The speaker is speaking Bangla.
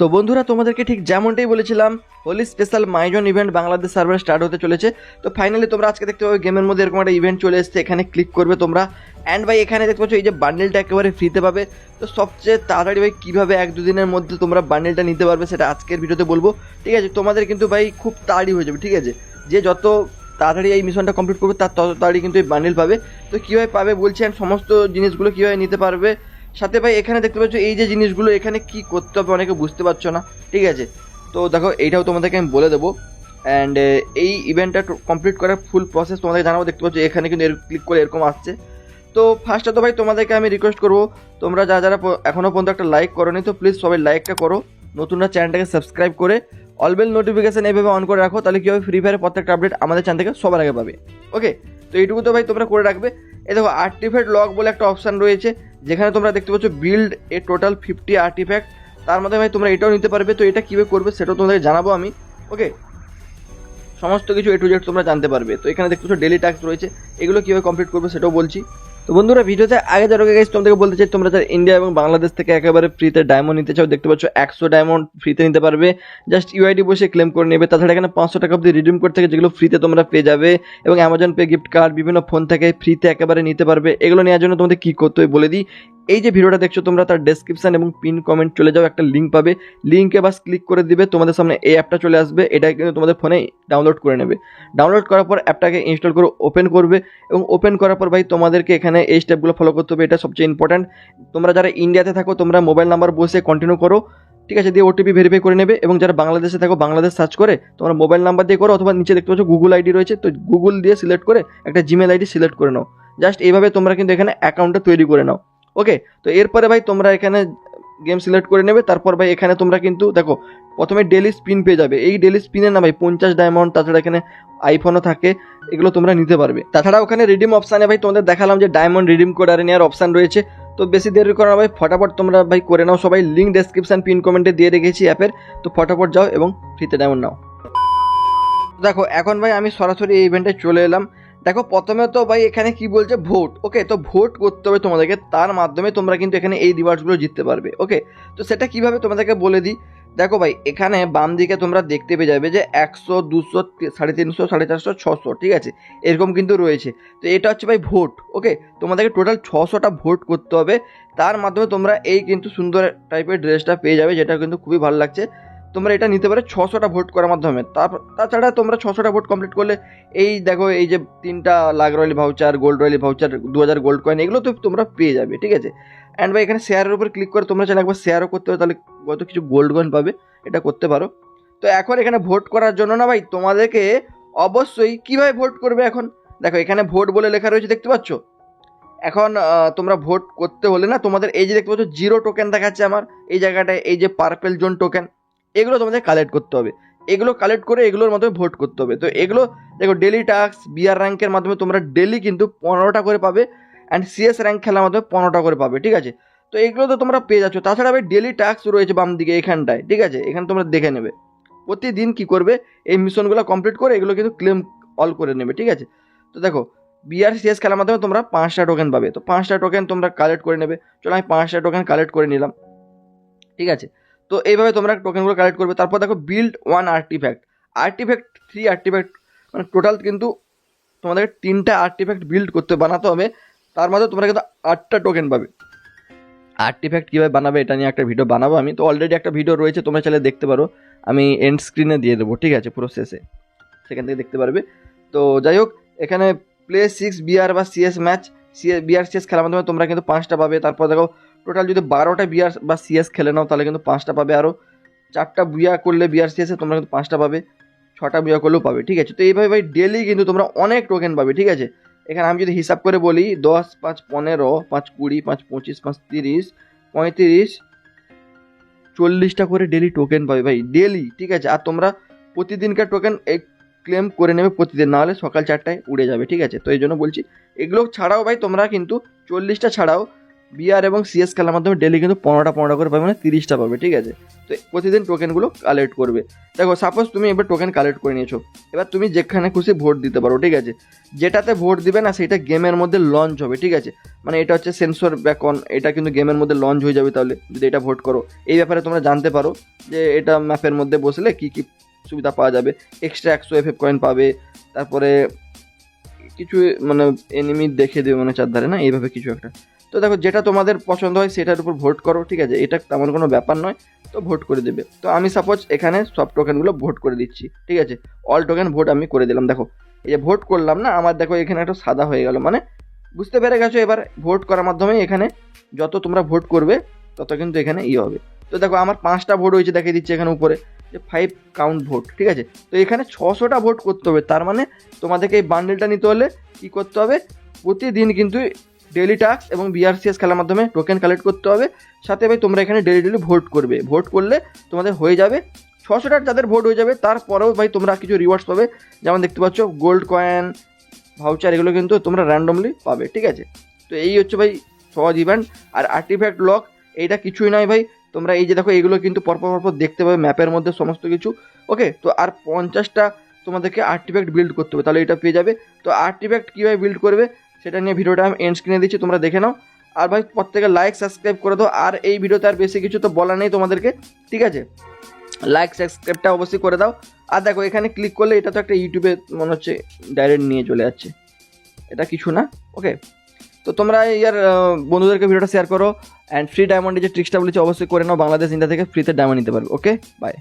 তো বন্ধুরা, তোমাদেরকে ঠিক যেমনটাই বলেছিলাম, হোলি স্পেশাল মাইজন ইভেন্ট বাংলাদেশ সার্ভার স্টার্ট হতে চলেছে। তো ফাইনালি তোমরা আজকে দেখতে পাবে গেমের মধ্যে এরকম একটা ইভেন্ট চলে এসেছে। এখানে ক্লিক করবে তোমরা, অ্যান্ড ভাই এখানে দেখতে পাচ্ছ এই যে বান্ডেলটা একেবারে ফ্রিতে পাবে। তো সবচেয়ে তাড়াতাড়ি ভাই কীভাবে 1-2 দিনের মধ্যে তোমরা বান্ডেলটা নিতে পারবে সেটা আজকের ভিডিওতে বলবো, ঠিক আছে। তোমাদের কিন্তু ভাই খুব তাড়াতাড়ি হয়ে যাবে, ঠিক আছে। যে যত তাড়াতাড়ি এই মিশনটা কমপ্লিট করবে তার তত তাড়াতাড়ি কিন্তু এই বান্ডেল পাবে। তো কীভাবে পাবে বলছি, অ্যান্ড সমস্ত জিনিসগুলো কীভাবে নিতে পারবে সাথে ভাই এখানে দেখতে পাচ্ছ এই যে জিনিসগুলো এখানে কি করতে হবে অনেকে বুঝতে পারছো না, ঠিক আছে। তো দেখো এইটাও তোমাদেরকে আমি বলে দেবো, অ্যান্ড এই ইভেন্টটা কমপ্লিট করার ফুল প্রসেস তোমাদেরকে জানাবো। দেখতে পাচ্ছ এখানে কিন্তু ক্লিক করে এরকম আসছে। তো ফার্স্টে তো ভাই তোমাদেরকে আমি রিকোয়েস্ট করবো, তোমরা যারা এখনও পর্যন্ত একটা লাইক করোনি তো প্লিজ সবাই লাইকটা করো, নতুনরা চ্যানেলটাকে সাবস্ক্রাইব করে অল বেল নোটিফিকেশান এইভাবে অন করে রাখো, তাহলে কী হবে ফ্রি ফায়ারের প্রত্যেকটা আপডেট আমাদের চ্যানেল থেকে সবার আগে পাবে। ওকে, তো এইটুকু তো ভাই তোমরা করে রাখবে। এই দেখো আর্টিফ্যাক্ট লগ বলে একটা অপশান রয়েছে, যেখানে তোমরা দেখতে পাচ্ছ বিল্ড এ টোটাল 50 আর্টিফ্যাক্ট। তার মধ্যে ভাই তোমরা এটাও নিতে পারবে। তো এটা কীভাবে করবে সেটাও তোমাদেরকে জানাবো আমি। ওকে, সমস্ত কিছু A to Z তোমরা জানতে পারবে। তো এখানে দেখতে পাচ্ছ ডেলি টাস্ক রয়েছে, এগুলো কীভাবে কমপ্লিট করবে সেটাও বলছি। তো বন্ধুরা, ভিডিওতে আগে যারা গেছে তোমাদেরকে বলতে চাই, তোমরা যারা ইন্ডিয়া এবং বাংলাদেশ থেকে একেবারে ফ্রিতে ডায়মন্ড নিতে চাও, দেখতে পাচ্ছ 100 ডায়মন্ড ফ্রিতে নিতে পারবে। জাস্ট ইউআইডি বসে ক্লেম করে নেবে। তাছাড়া এখানে 500 টাকা অব্দি রিডিম কোড থেকে যেগুলো ফ্রিতে তোমরা পেয়ে যাবে, এবং অ্যামাজন পে গিফট কার্ড বিভিন্ন ফোন থেকে ফ্রিতে একেবারে নিতে পারবে। এগুলো নেওয়ার জন্য তোমাদের কী করতে হবে বলে দিই। এই যে ভিডিওটা দেখছো তোমরা, তার ডেসক্রিপশন এবং পিন কমেন্ট চলে যাও, একটা লিঙ্ক পাবে, লিঙ্কে বাস ক্লিক করে দিবে, তোমাদের সামনে এই অ্যাপটা চলে আসবে। এটা কিন্তু তোমাদের ফোনে ডাউনলোড করে নেবে। ডাউনলোড করার পর অ্যাপটাকে ইনস্টল করে ওপেন করবে, এবং ওপেন করার পর ভাই তোমাদেরকে এখানে এই স্টেপগুলো ফলো করতে হবে। এটা সবচেয়ে ইম্পর্ট্যান্ট। তোমরা যারা ইন্ডিয়াতে থাকো তোমরা মোবাইল নাম্বার বসে কন্টিনিউ করো, ঠিক আছে, দিয়ে ওটিপি ভেরিফাই করে নেবে। এবং যারা বাংলাদেশে থাকো বাংলাদেশ সার্চ করে তোমরা মোবাইল নাম্বার দিয়ে করো, অথবা নিচে দেখতে পাচ্ছ গুগল আইডি রয়েছে, তো গুগল দিয়ে সিলেক্ট করে একটা জিমেল আইডি সিলেক্ট করে নাও। জাস্ট এইভাবে তোমরা কিন্তু এখানে অ্যাকাউন্টটা তৈরি করে নাও। ওকে, তো এরপরে ভাই তোমরা এখানে গেম সিলেক্ট করে নেবে। তারপর ভাই এখানে তোমরা কিন্তু দেখো প্রথমে ডেলি স্পিন পেয়ে যাবে। এই ডেলি স্পিনের না ভাই 50 ডায়মন্ড, তাছাড়া এখানে আইফোনও থাকে, এগুলো তোমরা নিতে পারবে। তাছাড়া ওখানে রিডিম অপশানে ভাই তোমাদের দেখালাম যে ডায়মন্ড রিডিম কোড আর নেওয়ার অপশান রয়েছে। তো বেশি দেরি করো না ভাই, ফটাফট তোমরা ভাই করে নাও সবাই। লিঙ্ক ডেসক্রিপশন পিন কমেন্টে দিয়ে রেখেছি অ্যাপের, তো ফটাফট যাও এবং ফ্রিতে ডায়মন্ড নাও। দেখো এখন ভাই আমি সরাসরি এই ইভেন্টে চলে এলাম। দেখো প্রথমে তো ভাই এখানে কি বলছে ভোট। ওকে, তো ভোট করতে হবে তোমাদেরকে, তার মাধ্যমে তোমরা কিন্তু এখানে এই রিওয়ার্ডসগুলো জিততে পারবে। ওকে, তো সেটা কিভাবে তোমাদেরকে বলে দিই। দেখো ভাই এখানে বাম দিকে তোমরা দেখতে পেয়ে যাবে যে 100, 200, 350, 450, 600, ঠিক আছে, এরকম কিন্তু রয়েছে। তো এটা হচ্ছে ভাই ভোট। ওকে, তোমাদেরকে টোটাল 600টা ভোট করতে হবে, তার মাধ্যমে তোমরা এই কিন্তু সুন্দর টাইপের ড্রেসটা পেয়ে যাবে, যেটা কিন্তু খুবই ভালো লাগছে। তোমরা এটা নিতে পারো 600টা ভোট করার মাধ্যমে। তাছাড়া তোমরা 600টা ভোট কমপ্লিট করলে এই দেখো এই যে 3টা luck royale voucher, gold royale voucher, 2000 gold coin, এগুলো তো তোমরা পেয়ে যাবে, ঠিক আছে। অ্যান্ড ভাই এখানে শেয়ারের উপর ক্লিক করে তোমরা চাইলে একবার শেয়ারও করতে হবে, তাহলে কত কিছু গোল্ড কয়েন পাবে, এটা করতে পারো। তো এখন এখানে ভোট করার জন্য না ভাই তোমাদেরকে অবশ্যই কীভাবে ভোট করবে, এখন দেখো এখানে ভোট বলে লেখা রয়েছে, দেখতে পাচ্ছ। এখন তোমরা ভোট করতে হলে না তোমাদের এই যে দেখতে পাচ্ছ 0 টোকেন দেখাচ্ছে আমার এই জায়গাটায়, এই যে পার্পেল জোন টোকেন, এগুলো তোমাদের কালেক্ট করতে হবে। এগুলো কালেক্ট করে এগুলোর মাধ্যমে ভোট করতে হবে। তো এগুলো দেখো ডেলি টাস্ক বিআর র্যাঙ্কের মাধ্যমে তোমরা ডেলি কিন্তু 15টা করে পাবে, অ্যান্ড সিএস র্যাঙ্ক খেলার মাধ্যমে 15টা করে পাবে, ঠিক আছে। তো এগুলো তো তোমরা পেয়ে যাচ্ছ। তাছাড়া ভাই ডেলি টাস্ক রয়েছে বাম দিকে এখানটায়, ঠিক আছে, এখানে তোমরা দেখে নেবে প্রতিদিন কি করবে এই মিশনগুলো কমপ্লিট করে এগুলো কিন্তু ক্লেম অল করে নেবে, ঠিক আছে। তো দেখো বিআরসিএস খেলার মাধ্যমে তোমরা 5টা টোকেন পাবে, তো 5টা টোকেন তোমরা কালেক্ট করে নেবে। চলো আমি 5টা টোকেন কালেক্ট করে নিলাম, ঠিক আছে। তো এইভাবে তোমরা টোকেনগুলো কালেক্ট করবে। তারপর দেখো বিল্ড 1 আর্টিফ্যাক্ট, 3 আর্টিফ্যাক্ট, মানে টোটাল কিন্তু তোমাদের 3টা আর্টিফ্যাক্ট বিল্ড করতে বানাতে হবে। তার মধ্যে তোমরা কিন্তু 8টা টোকেন পাবে। আর্টিফ্যাক্ট কীভাবে বানাবে এটা নিয়ে একটা ভিডিও বানাবো আমি, তো অলরেডি একটা ভিডিও রয়েছে, তোমরা চাইলে দেখতে পারো, আমি এন্ড স্ক্রিনে দিয়ে দেবো, ঠিক আছে, পুরো শেষে সেখান থেকে দেখতে পারবে। তো যাই হোক, এখানে প্লে 6 বিআর বা সিএস ম্যাচ, বিআর সিএস খেলার মাধ্যমে তোমরা কিন্তু 5টা পাবে। তারপর দেখো টোটাল যদি 12টা বিআর বা সিএস খেলে নাও তাহলে কিন্তু 5টা পাবে। আরও 4টা বিয়া করলে বিআর সিএসে তোমরা কিন্তু 5টা পাবে, 6টা বিয়া করলেও পাবে, ঠিক আছে। তো এইভাবে ভাই ডেলি কিন্তু তোমরা অনেক টোকেন পাবে, ঠিক আছে। এখানে আমি যদি হিসাব করে বলি 10, 5, 15, 5, 20, 5, 25, 5, 30, 35, 40টা করে ডেলি টোকেন পাবে ভাই ডেলি, ঠিক আছে। আর তোমরা প্রতিদিনকার টোকেন এই ক্লেম করে নেবে প্রতিদিন, নাহলে সকাল 4টায় উড়ে যাবে, ঠিক আছে। তো এই জন্য বলছি এগুলো ছাড়াও ভাই তোমরা কিন্তু 40টা ছাড়াও বিআর এবং সিএস খেলার মাধ্যমে ডেলি কিন্তু 15টা করে পাবে, মানে 30টা পাবে, ঠিক আছে। তো প্রতিদিন টোকেনগুলো কালেক্ট করবে। দেখো সাপোজ তুমি এবার টোকেন কালেক্ট করে নিয়েছো, এবার তুমি যেখানে খুশি ভোট দিতে পারো, ঠিক আছে। যেটাতে ভোট দিবে না সেটা গেমের মধ্যে লঞ্চ হবে, ঠিক আছে। মানে এটা হচ্ছে সেন্সর ব্যাকন, এটা কিন্তু গেমের মধ্যে লঞ্চ হয়ে যাবে তাহলে যদি এটা ভোট করো। এই ব্যাপারে তোমরা জানতে পারো যে এটা ম্যাপের মধ্যে বসলে কী কী সুবিধা পাওয়া যাবে। এক্সট্রা 100 এফএফ কয়েন পাবে, তারপরে কিছু মানে এনিমি দেখে দেবে মানে চারধারে, না এইভাবে কিছু একটা। তো দেখো যেটা তোমাদের পছন্দ হয় সেটার উপর ভোট করো, ঠিক আছে। এটা তেমন কোনো ব্যাপার নয়, তো ভোট করে দেবে। তো আমি সাপোজ এখানে সব টোকেনগুলো ভোট করে দিচ্ছি, ঠিক আছে। অল টোকেন ভোট আমি করে দিলাম। দেখো এই যে ভোট করলাম না, আমার দেখো এখানে একটা সাদা হয়ে গেল, মানে বুঝতে পেরে গেছো। এবার ভোট করার মাধ্যমে এখানে যত তোমরা ভোট করবে তত কিন্তু এখানে হবে। তো দেখো আমার 5টা ভোট হয়েছে, দেখিয়ে দিচ্ছে এখানে উপরে যে 5 কাউন্ট ভোট, ঠিক আছে। তো এখানে 600টা ভোট করতে হবে, তার মানে তোমাদেরকে এই বান্ডেলটা নিতে হলে কী করতে হবে, প্রতিদিন কিন্তু ডেলি টাস্ক এবং বিআরসিএস খেলার মাধ্যমে টোকেন কালেক্ট করতে হবে। সাথে ভাই তোমরা এখানে ডেলি ভোট করবে, ভোট করলে তোমাদের হয়ে যাবে 600টার যাদের ভোট হয়ে যাবে। তারপরেও ভাই তোমরা কিছু রিওয়ার্ডস পাবে, যেমন দেখতে পাচ্ছ গোল্ড কয়েন, ভাউচার, এগুলো কিন্তু তোমরা র্যান্ডমলি পাবে, ঠিক আছে। তো এই হচ্ছে ভাই সহজ ইভেন্ট। আর আর্টিফ্যাক্ট লক এইটা কিছুই নয় ভাই, তোমরা এই যে দেখো এগুলো কিন্তু পরপর দেখতে পাবে ম্যাপের মধ্যে সমস্ত কিছু, ওকে। তো আর 50টা তোমাদেরকে আর্টিফ্যাক্ট বিল্ড করতে হবে, তাহলে এটা পেয়ে যাবে। তো আর্টিফ্যাক্ট কীভাবে বিল্ড করবে সেটা নিয়ে ভিডিওটা আমি এন্ড স্ক্রিনে দিচ্ছি, তোমরা দেখে নাও। আর ভাই প্রত্যেকে লাইক সাবস্ক্রাইব করে দাও। আর এই ভিডিওতে আর বেশি কিছু তো বলা নেই তোমাদেরকে, ঠিক আছে। লাইক সাবস্ক্রাইবটা অবশ্যই করে দাও। আর দেখো এখানে ক্লিক করলে এটা তো একটা ইউটিউবে মনে হচ্ছে ডাইরেক্ট নিয়ে চলে যাচ্ছে, এটা কিছু না, ওকে। তো তোমরা ইয়ার বন্ধুদেরকে ভিডিওটা শেয়ার করো। অ্যান্ড ফ্রি ডায়মন্ডে যে ট্রিক্সটা বলেছি অবশ্যই করে নাও, বাংলাদেশ ইন্ডিয়া থেকে ফ্রিতে ডায়মন্ড নিতে পারবে, ওকে বাই।